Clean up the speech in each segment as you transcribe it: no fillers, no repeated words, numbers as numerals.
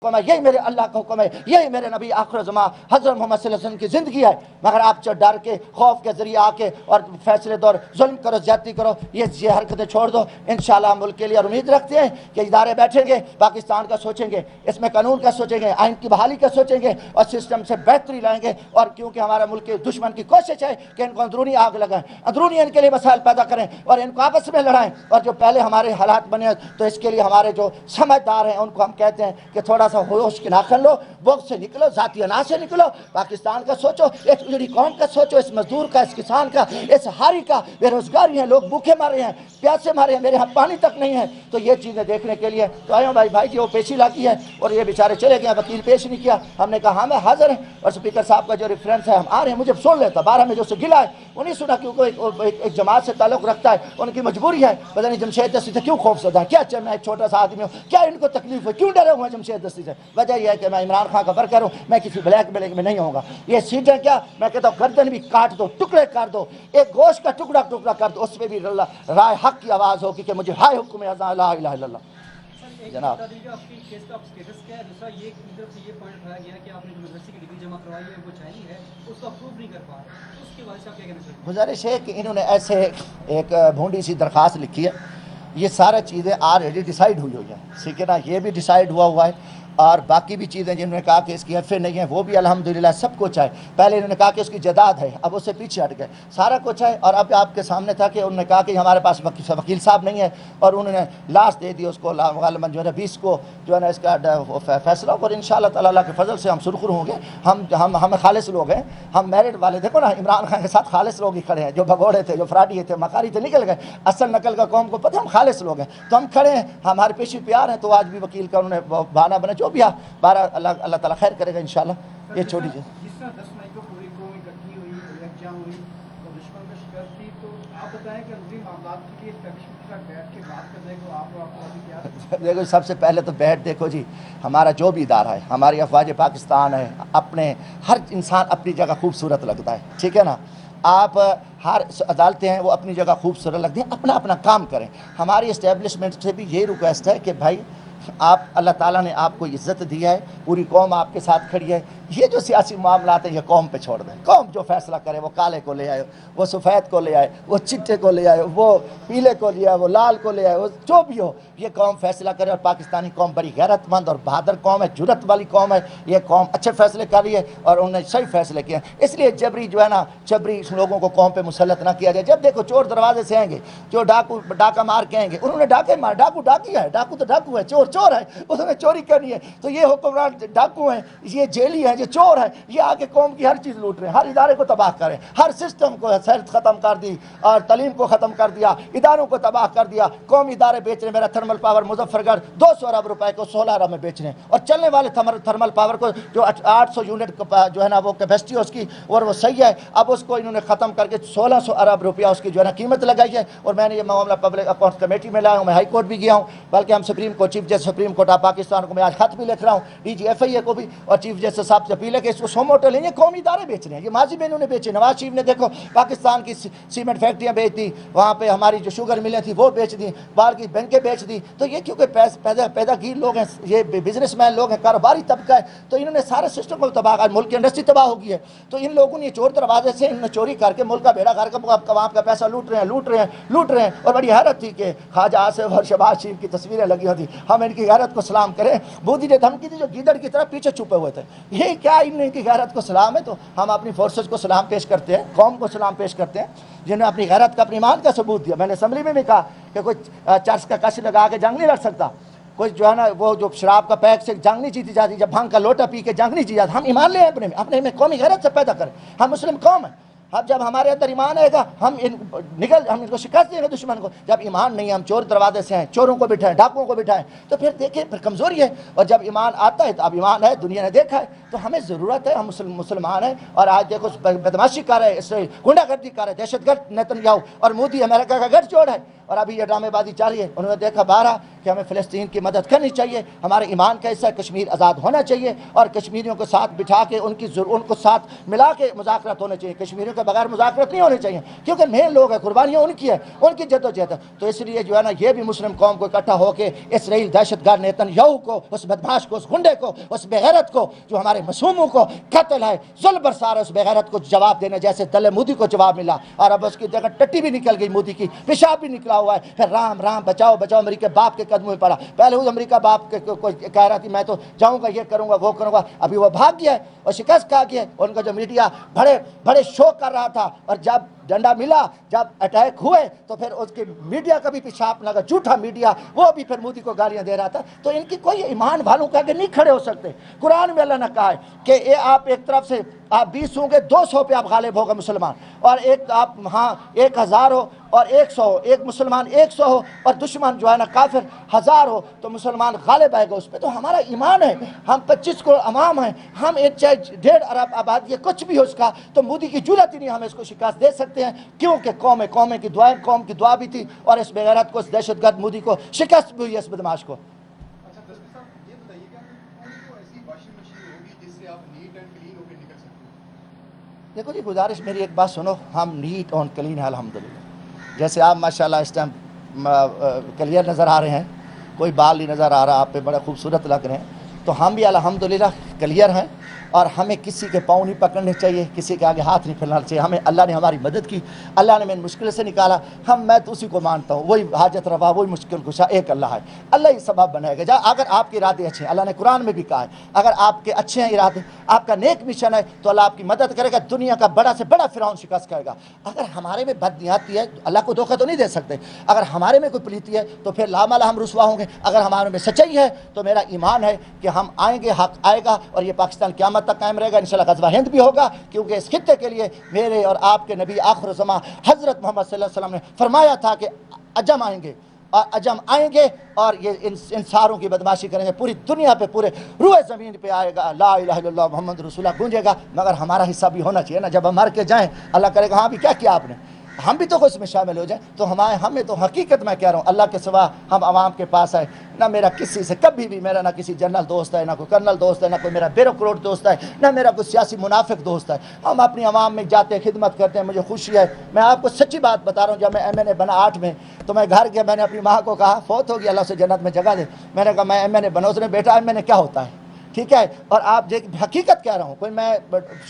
یہی میرے اللہ کا حکم ہے، یہی میرے نبی آخر زمان حضرت محمد صلی اللہ علیہ وسلم کی زندگی ہے، مگر آپ ڈر کے خوف کے ذریعے آ کے اور فیصلے دور ظلم کرو، زیادتی کرو، یہ حرکتیں چھوڑ دو۔ انشاءاللہ ملک کے لیے اور امید رکھتے ہیں کہ ادارے بیٹھیں گے، پاکستان کا سوچیں گے، اس میں قانون کا سوچیں گے، آئین کی بحالی کا سوچیں گے اور سسٹم سے بہتری لائیں گے۔ اور کیونکہ ہمارا ملک کے دشمن کی کوشش ہے کہ ان کو اندرونی آگ لگائیں، اندرونی ان کے لیے مسائل پیدا کریں اور ان کو آپس میں لڑائیں، اور جو پہلے ہمارے حالات بنے تو اس کے لیے ہمارے جو سمجھدار ہیں ان کو ہم کہتے ہیں کہ تھوڑا سا ہوش کے ناخن لو، بغض سے نکلو، ذاتی انا سے نکلو، پاکستان کا سوچو، ایک اجڑی قوم کا سوچو، اس مزدور کا، اس کسان کا، اس ہاری کا، بے روزگاری ہیں، لوگ بھوکے مارے ہیں، پیاسے مارے ہیں، میرے ہاں پانی تک نہیں ہے۔ تو یہ چیزیں دیکھنے کے لیے تو آئے ہوں بھائی جی، وہ پیشی لاتی ہے اور یہ بیچارے چلے گئے، وکیل پیش نہیں کیا۔ ہم نے کہا ہاں میں حاضر ہیں، اور اسپیکر صاحب کا جو ریفرنس ہے ہم آ رہے ہیں، مجھے سن لیتا 12 میں جو سے گلا ہے وہ نہیں سنا، کیونکہ ایک جماعت سے تعلق رکھتا ہے، ان کی مجبوری ہے۔ پتہ نہیں جمشید دستی سے کیوں خوف زدہ ہے، کیا چاہے میں ایک چھوٹا سا آدمی ہوں، کیا ان کو تکلیف ہے، کیوں ڈرے ہوئے ہیں جمشید دستی سے؟ وجہ یہ ہے کہ میں عمران خان کا ورکر ہوں، میں کسی بلیک میں نہیں ہوں گا۔ یہ سیٹیں کیا، میں کہتا ہوں گردن بھی کاٹ دو، ٹکڑے کر دو، ایک گوشت کا ٹکڑا کر دو، اس میں بھی رائے حق کی آواز ہوگی کہ مجھے ہائے حکم لا الہ الا اللہ۔ جناب آپ کی کیس کا اسٹیٹس کیا ہے؟ دوسرا یہ کی طرف سے یہ پوائنٹ اٹھایا گیا کہ آپ نے جو یونیورسٹی کی ڈگری جمع کروائی ہے وہ چاہیے ہے، اس کو اپروو نہیں کر پا رہے، اس کے بارے سے آپ کیا کہنا چاہتے ہیں؟ گزارش ہے کہ انہوں نے ایسے ایک بھونڈی سی درخواست لکھی ہے، یہ سارا چیزیں آلریڈی ڈیسائیڈ ہوئی ہے، ٹھیک ہے نا، یہ بھی ڈیسائیڈ ہوا ہے، اور باقی بھی چیزیں جنہوں نے کہا کہ اس کی ایف اے نہیں ہے وہ بھی الحمدللہ سب کچھ ہے۔ پہلے انہوں نے کہا کہ اس کی جائیداد ہے، اب اس سے پیچھے ہٹ گئے، سارا کچھ ہے۔ اور اب آپ کے سامنے تھا کہ انہوں نے کہا کہ ہمارے پاس وکیل صاحب نہیں ہے، اور انہوں نے لاسٹ دے دی اس کو، غالباً جو ہے 20 کو جو ہے نا اس کا فیصلہ، اور انشاءاللہ تعالیٰ اللہ کے فضل سے ہم سرخرو ہوں گے۔ ہم خالص لوگ ہیں، ہم میرٹ والے، دیکھو نا عمران خان کے ساتھ خالص لوگ ہی کھڑے ہیں، جو بھگوڑے تھے، جو فراڈی تھے، مکاری تھے، نکل گئے، اصل نقل کا قوم کو پتہ ہم خالص لوگ ہیں، تو ہم کھڑے ہیں، ہمارے پیشی پیار ہیں، تو آج بھی وکیل کا انہوں نے بہانہ بنا، جو بھی بارہ اللہ تعالیٰ خیر کرے گا انشاءاللہ۔ یہ چھوٹی چیز جس طرح 10 مئی کو پوری قوم اکٹھی ہوئی، یکجا ہوئی اور دشمن کا شکار تھی، تو آپ بتائیں کہ اندرونی معاملات کے لیے اسٹیبلشمنٹ کے ساتھ بیٹھ کے بات کرنے کو آپ ابھی کیا؟ دیکھو سب سے پہلے تو بیٹھ دیکھو جی، ہمارا جو بھی ادارہ ہے، ہماری افواج پاکستان ہے، اپنے ہر انسان اپنی جگہ خوبصورت لگتا ہے، ٹھیک ہے نا، آپ ہر عدالتیں ہیں وہ اپنی جگہ خوبصورت لگتی ہیں، اپنا اپنا کام کریں۔ ہماری اسٹیبلشمنٹ سے بھی یہ ریکویسٹ ہے کہ بھائی آپ، اللہ تعالیٰ نے آپ کو عزت دی ہے، پوری قوم آپ کے ساتھ کھڑی ہے، یہ جو سیاسی معاملات ہیں یہ قوم پہ چھوڑ دیں، قوم جو فیصلہ کرے، وہ کالے کو لے آئے، وہ سفید کو لے آئے، وہ چٹے کو لے آئے، وہ پیلے کو لے آئے، وہ لال کو لے آئے، وہ جو بھی ہو، یہ قوم فیصلہ کرے۔ اور پاکستانی قوم بڑی غیرت مند اور بہادر قوم ہے، جرت والی قوم ہے، یہ قوم اچھے فیصلے کر رہی ہے اور انہوں نے صحیح فیصلے کیے ہیں۔ اس لیے جبری جو ہے نا، جبری لوگوں کو قوم پہ مسلط نہ کیا جائے۔ جب دیکھو چور دروازے سے آئیں گے، جو ڈاکہ مار کے آئیں گے، انہوں نے ڈاکے مار، ڈاکو ڈاکیا ہے، ڈاکو تو ڈاکو ہے، چور چور ہے، اس نے چوری کرنی ہے، تو یہ حکمران ڈاکو ہیں، یہ جیلی ہیں، یہ چور ہیں، یہ آ کے قوم کی ہر چیز لوٹ رہے ہیں، ہر ادارے کو تباہ کریں، ہر سسٹم کو صحت ختم کر دی اور تعلیم کو ختم کر دیا، اداروں کو تباہ کر دیا، قومی ادارے بیچ رہے ہیں۔ میرا تھرمل پاور مظفر گڑھ 200 ارب روپے کو 16 ارب میں بیچ رہے ہیں، اور چلنے والے تھرمل پاور کو جو 800 یونٹ جو ہے نا وہ کیپیسٹی ہے اس کی، اور وہ صحیح ہے، اب اس کو انہوں نے ختم کر کے 1600 ارب روپیہ اس کی جو ہے نا قیمت لگائی ہے۔ اور میں نے یہ معاملہ پبلک اکاؤنٹس کمیٹی میں لایا ہوں، میں ہائی کورٹ بھی گیا ہوں، بلکہ ہم supreme court, chief justice supreme court of Pakistan کو میں آج خط بھی لکھ رہا ہوں، ڈی جی ایف آئی اے کو بھی، اور چیف جسٹس صاحب سے اپیل ہے کہ اس کو سو موٹو لیں، یہ قومی ادارے بیچ رہے ہیں، یہ ماضی میں انہوں نے بیچے۔ نواز شریف نے دیکھو پاکستان کی سیمنٹ فیکٹریاں بیچ دی، وہاں پہ ہماری جو شوگر ملیں تھیں وہ بیچ دی، باہر کی بینکیں بیچ دی، تو یہ کیونکہ پیدا گیر لوگ ہیں، یہ بزنس مین لوگ ہیں، کاروباری طبقہ ہے، تو انہوں نے سارے سسٹم کو تباہ کر، ملک کی انڈسٹری تباہ ہو گئی ہے۔ تو ان لوگوں نے چور دروازے سے انہوں نے چوری کر کے ملک کا بیڑا گھر کا وہاں کا پیسہ لوٹ رہے ہیں۔ اور بڑی حیرت تھی کہ خواجہ آصف اور شہباز شریف کی تصویریں لگی ہوتی، ہم ان کی غیرت کو سلام کریں۔ مودی نے دھمکی دی جو گیدڑ کی طرح پیچھے چھپے ہوئے تھے، یہ کیا ان کی غیرت کو سلام ہے؟ تو ہم اپنی فورسز کو سلام پیش کرتے ہیں، قوم کو سلام پیش کرتے ہیں جنہوں نے اپنی غیرت کا، اپنی ایمان کا ثبوت دیا۔ میں نے اسمبلی میں بھی کہا کہ کوئی چرس کا کش لگا کے جنگ نہیں لڑ سکتا، کوئی جو ہے نا وہ جو شراب کا پیک سے جنگ نہیں جیتی جاتی، جب بھنگ کا لوٹا پی کے جنگ نہیں جیتی جاتی۔ ہم ایمان لیں اپنے میں قومی غیرت سے پیدا کریں، ہم مسلم قوم ہیں، اب جب ہمارے اندر ایمان آئے گا ہم ان کو شکست دیں گے دشمن کو۔ جب ایمان نہیں ہے، ہم چور دروازے سے ہیں، چوروں کو بٹھائیں، ڈاکوؤں کو بٹھائیں، تو پھر دیکھیں پھر کمزوری ہے۔ اور جب ایمان آتا ہے تو اب ایمان ہے، دنیا نے دیکھا ہے، تو ہمیں ضرورت ہے، ہم مسلمان ہیں۔ اور آج دیکھو بدماشی کر رہے ہیں، اس سے گنڈا گردی کر رہے ہیں، دہشت گرد نیتن یاہو اور مودی امریکہ کا گٹھ جوڑ ہے، اور ابھی یہ ڈرامے بازی جاری ہے. انہوں نے دیکھا بارہ کہ ہمیں فلسطین کی مدد کرنی چاہیے, ہمارے ایمان کا حصہ کشمیر آزاد ہونا چاہیے, اور کشمیریوں کو ساتھ بٹھا کے ان کو ساتھ ملا کے مذاکرات ہونے چاہیے. کشمیریوں کے بغیر مذاکرات نہیں ہونے چاہیے, کیونکہ مین لوگ ہیں, قربانیاں ان کی ہے, ان کی جد و جہد ہے. تو اس لیے جو ہے نا یہ بھی مسلم قوم کو اکٹھا ہو کے اسرائیل دہشت گرد نیتن کو, اس بدماش کو, اس گنڈے کو, اس بغیرت کو جو ہمارے معصوموں کو قتل ہے, ظلم برسا رہا ہے, اس بغیرت کو جواب دینے جیسے دل مودی کو جواب ملا. اور اب اس کی جگہ ٹٹی بھی نکل گئی مودی کی, پیشاب بھی نکلا ہوا ہے. پھر رام رام بچاؤ بچاؤ امریکہ باپ کے قدموں میں پڑا. پہلے وہ امریکہ باپ کو کہہ رہا تھی میں تو جاؤں گا, یہ کروں گا, وہ کروں گا. ابھی وہ بھاگ گیا ہے اور شکست کھا گیا. ان کا جو میڈیا بڑے بڑے شو کر رہا تھا, اور جب ڈنڈا ملا, جب اٹیک ہوئے, تو پھر اس کی میڈیا کا بھی پیشاب لگا, جھوٹا میڈیا, وہ بھی پھر مودی کو گالیاں دے رہا تھا. تو ان کی کوئی ایمان والوں کے آگے نہیں کھڑے ہو سکتے. قرآن میں اللہ نے کہا ہے کہ آپ ایک طرف سے آپ 20 ہوں گے, 200 پہ آپ غالب ہوگا مسلمان, اور ایک آپ ہاں 1000 ہو اور 100 ہو, ایک مسلمان 100 ہو اور دشمن جو ہے نا کافر 1000 ہو, تو مسلمان غالب آئے گا اس پہ. تو ہمارا ایمان ہے, ہم 25 کروڑ عوام ہیں, ہم ایک چاہے 1.5 ارب آبادی ہے, کچھ بھی ہو اس کا, تو مودی کی جرات ہی نہیں ہم اس کو شکست دے سکتے ہیں, کیونکہ قوم کی دعائیں, قوم کی دعا بھی تھی, اور اس بغیرت کو, اس دہشت گرد مودی کو شکست بھی ہوئی, اس بدماش کو. اچھا دستگیر صاحب یہ بتائیے کہ کون سی ایسی واشنگ مشین ہوگی جس سے آپ نیٹ اینڈ کلین ہو کے نکل سکتے ہیں؟ دیکھو جی, گزارش میری ایک بات سنو, ہم نیٹ اور کلین ہیں الحمدللہ. جیسے آپ ماشاءاللہ اس ٹائم کلیئر نظر آ رہے ہیں, کوئی بال نہیں نظر آ رہا, آپ پہ بڑے خوبصورت لگ رہے ہیں. تو ہم بھی الحمدللہ کلیئر ہیں, اور ہمیں کسی کے پاؤں نہیں پکڑنے چاہیے, کسی کے آگے ہاتھ نہیں پھیلانا چاہیے. ہمیں اللہ نے ہماری مدد کی, اللہ نے میں مشکل سے نکالا, میں تو اسی کو مانتا ہوں, وہی حاجت روا, وہی مشکل کشا ایک اللہ ہے. اللہ ہی سبب بنائے گا. اگر آپ کے ارادے اچھے ہیں, اللہ نے قرآن میں بھی کہا ہے, اگر آپ کے اچھے ہیں ارادے, آپ کا نیک مشن ہے, تو اللہ آپ کی مدد کرے گا. دنیا کا بڑا سے بڑا فرعون شکست کرے گا. اگر ہمارے میں بدنیاتی ہے, اللہ کو دھوکہ تو نہیں دے سکتے. اگر ہمارے میں کوئی پلیتی ہے تو پھر لامال ہم رسوا ہوں گے. اگر ہمارے میں سچائی ہے تو میرا ایمان ہے کہ ہم آئیں گے, حق آئے گا, اور یہ پاکستان قیامت تک قائم رہے گا. انشاءاللہ غزوہ ہند بھی ہوگا, کیونکہ اس خطے کے لیے میرے اور آپ کے نبی آخر الزماں حضرت محمد صلی اللہ علیہ وسلم نے فرمایا تھا کہ عجم آئیں گے, اور عجم آئیں گے, اور یہ ان ساروں کی بدماشی کریں گے. پوری دنیا پہ, پورے روئے زمین پہ آئے گا, لا الہ الا اللہ محمد رسول اللہ گونجے گا. مگر ہمارا حصہ بھی ہونا چاہیے نا. جب ہم مر کے جائیں, اللہ کرے گا ہاں بھی کیا کیا آپ نے, ہم بھی تو اس میں شامل ہو جائیں. تو ہمیں تو حقیقت میں کہہ رہا ہوں, اللہ کے سوا ہم عوام کے پاس آئے نہ. میرا کسی سے کبھی بھی, میرا نہ کسی جنرل دوست ہے, نہ کوئی کرنل دوست ہے, نہ کوئی میرا بیوروکریٹ دوست ہے, نہ میرا کوئی سیاسی منافق دوست ہے. ہم اپنی عوام میں جاتے ہیں, خدمت کرتے ہیں, مجھے خوشی ہے. میں آپ کو سچی بات بتا رہا ہوں, جب میں MNA بنا 8 میں, تو میں گھر گیا, میں نے اپنی ماں کو کہا, فوت ہو گیا, اللہ سے جنت میں جگہ دے, میں نے کہا میں MNA بنا. اس نے بیٹا MNA کیا ہوتا ہے, ٹھیک ہے. اور آپ حقیقت کہہ رہا ہوں, کوئی میں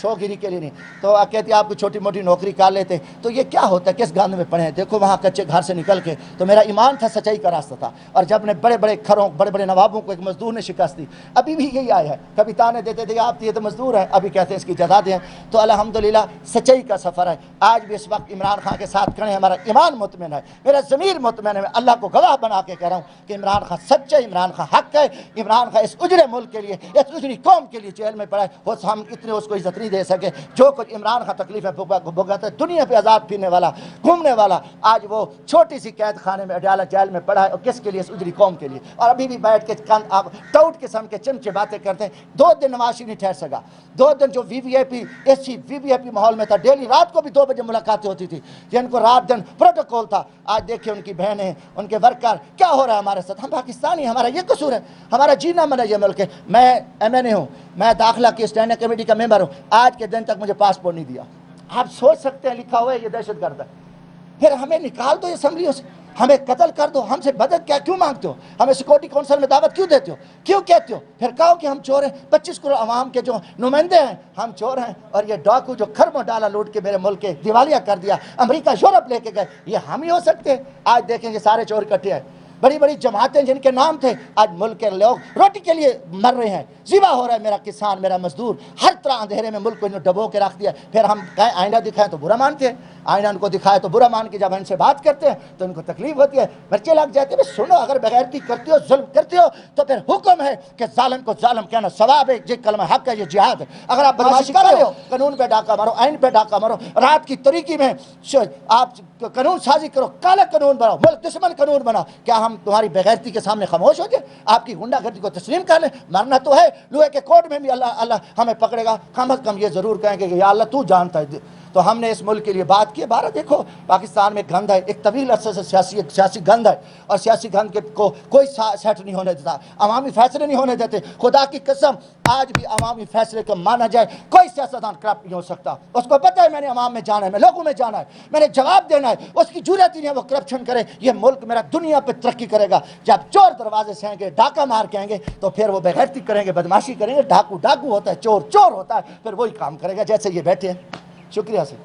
شو گیری کے لیے نہیں. تو آپ کہتی آپ کو چھوٹی موٹی نوکری کر لیتے, تو یہ کیا ہوتا ہے, کس گانے میں پڑھے ہیں. دیکھو وہاں کچے گھر سے نکل کے, تو میرا ایمان تھا, سچائی کا راستہ تھا. اور جب نے بڑے بڑے کھروں, بڑے بڑے نوابوں کو ایک مزدور نے شکست دی, ابھی بھی یہی آیا ہے. کبھی تانے دیتے تھے آپ یہ تو مزدور ہیں, ابھی کہتے ہیں اس کی جزا دیں. تو الحمدللہ سچائی کا سفر ہے. آج بھی اس وقت عمران خان کے ساتھ کھڑے ہیں, ہمارا ایمان مطمئن ہے, میرا ضمیر مطمئن ہے. میں اللہ کو گواہ بنا کے کہہ رہا ہوں کہ عمران خان سچا ہے, عمران خان حق ہے. عمران خان اس اجڑے ملک کے لیے, اس اجڑی قوم کے لیے جیل میں پڑا ہے. ہم اتنے اس کو عزت نہیں دے سکے. جو کچھ عمران خان تکلیف ہے بھگتا ہے, دنیا پہ آزاد پھرنے والا, گھومنے والا, آج وہ چھوٹی سی قید خانے میں اڈیالہ جیل میں پڑا ہے. اور کس کے لیے, اس اجڑی قوم کے لیے. اور ابھی بھی بیٹھ کے ٹاؤٹ قسم کے چمچے باتیں کرتے ہیں. 2 دن نواز شریف نہیں ٹھہر سکا. 2 دن جو VIP ماحول میں تھا, ڈیلی رات کو بھی 2 بجے ملاقاتیں ہوتی تھی, جن کو رات دن پروٹوکول تھا. آج دیکھیں ان کی بہنیں, ان کے ورکر کیا ہو رہا ہے ہمارے ساتھ. ہم پاکستانی, ہمارا یہ قصور ہے, ہمارا جینا مرنا یہ ملک ہے. میں MNA ہوں, میں داخلہ کی اسٹینڈنگ کمیٹی کا ممبر ہوں, آج کے دن تک مجھے پاسپورٹ نہیں دیا. آپ سوچ سکتے ہیں, لکھا ہوا ہے یہ دہشت گرد ہے. پھر ہمیں نکال دو اسمبلیوں سے, ہمیں قتل کر دو, ہم سے مدد کیوں مانگتے ہو, ہمیں سیکورٹی کونسل میں دعوت کیوں دیتے ہو, کیوں کہتے ہو. پھر کہو کہ ہم چور ہیں. 25 کروڑ عوام کے جو نمائندے ہیں, ہم چور ہیں. اور یہ ڈاکو جو خرموں ڈالا لوٹ کے میرے ملک کے دیوالیہ کر دیا, امریکہ یورپ لے کے گئے, یہ ہم ہی ہو سکتے ہیں. آج دیکھیں یہ سارے چور اکٹھے ہیں. بڑی بڑی جماعتیں جن کے نام تھے, آج ملک کے لوگ روٹی کے لیے مر رہے ہیں, ذبح ہو رہا ہے میرا کسان, میرا مزدور, ہر طرح اندھیرے میں ملک کو انہوں ڈبو کے رکھ دیا. پھر ہم کہیں آئینہ دکھائیں تو برا مانتے ہیں, آئینہ ان کو دکھائے تو برا مان کے جب ان سے بات کرتے ہیں تو ان کو تکلیف ہوتی ہے, بچے لگ جاتے ہیں. سنو, اگر بغیرتی کرتے ہو, ظلم کرتے ہو, تو پھر حکم ہے کہ ظالم کو ظالم کہنا ثواب ہے, یہ کلمہ حق ہے, یہ جہاد ہے. اگر آپ بدماشی کر رہے ہو, قانون پہ ڈاکہ مارو, آئین پہ ڈاکہ مارو, رات کی طریقے میں آپ قانون سازی کرو, کالا قانون بناؤ, ملک دشمن قانون بناؤ, کیا ہم تمہاری بغیرتی کے سامنے خاموش ہو جائے, آپ کی غنڈہ گردی کو تسلیم کر لیں. مرنا تو ہے, لوہے کے کوٹ میں بھی اللہ ہمیں پکڑے گا. کم از کم یہ ضرور کہیں گے کہ یا اللہ تو جانتا ہے, تو ہم نے اس ملک کے لیے بات کی. بارہ دیکھو پاکستان میں گند ہے, ایک طویل عرصے سے سیاسی گند ہے, اور سیاسی گند کو کوئی سیٹ نہیں ہونے دیتا, عوامی فیصلے نہیں ہونے دیتے. خدا کی قسم آج بھی عوامی فیصلے کو مانا جائے, کوئی سیاستدان کرپٹ نہیں ہو سکتا. اس کو پتہ ہے میں نے عوام میں جانا ہے, میں لوگوں میں جانا ہے, میں نے جواب دینا ہے. اس کی جرات ہی نہیں ہے وہ کرپشن کرے. یہ ملک میرا دنیا پہ ترقی کرے گا. جب چور دروازے سے آئیں گے, ڈاکہ مار کے آئیں گے, تو پھر وہ بےغیرتی کریں گے, بدماشی کریں گے. ڈاکو ڈاکو ہوتا ہے, چور چور ہوتا ہے, پھر وہی کام کرے گا جیسے یہ بیٹھے ہیں. شکریہ سے.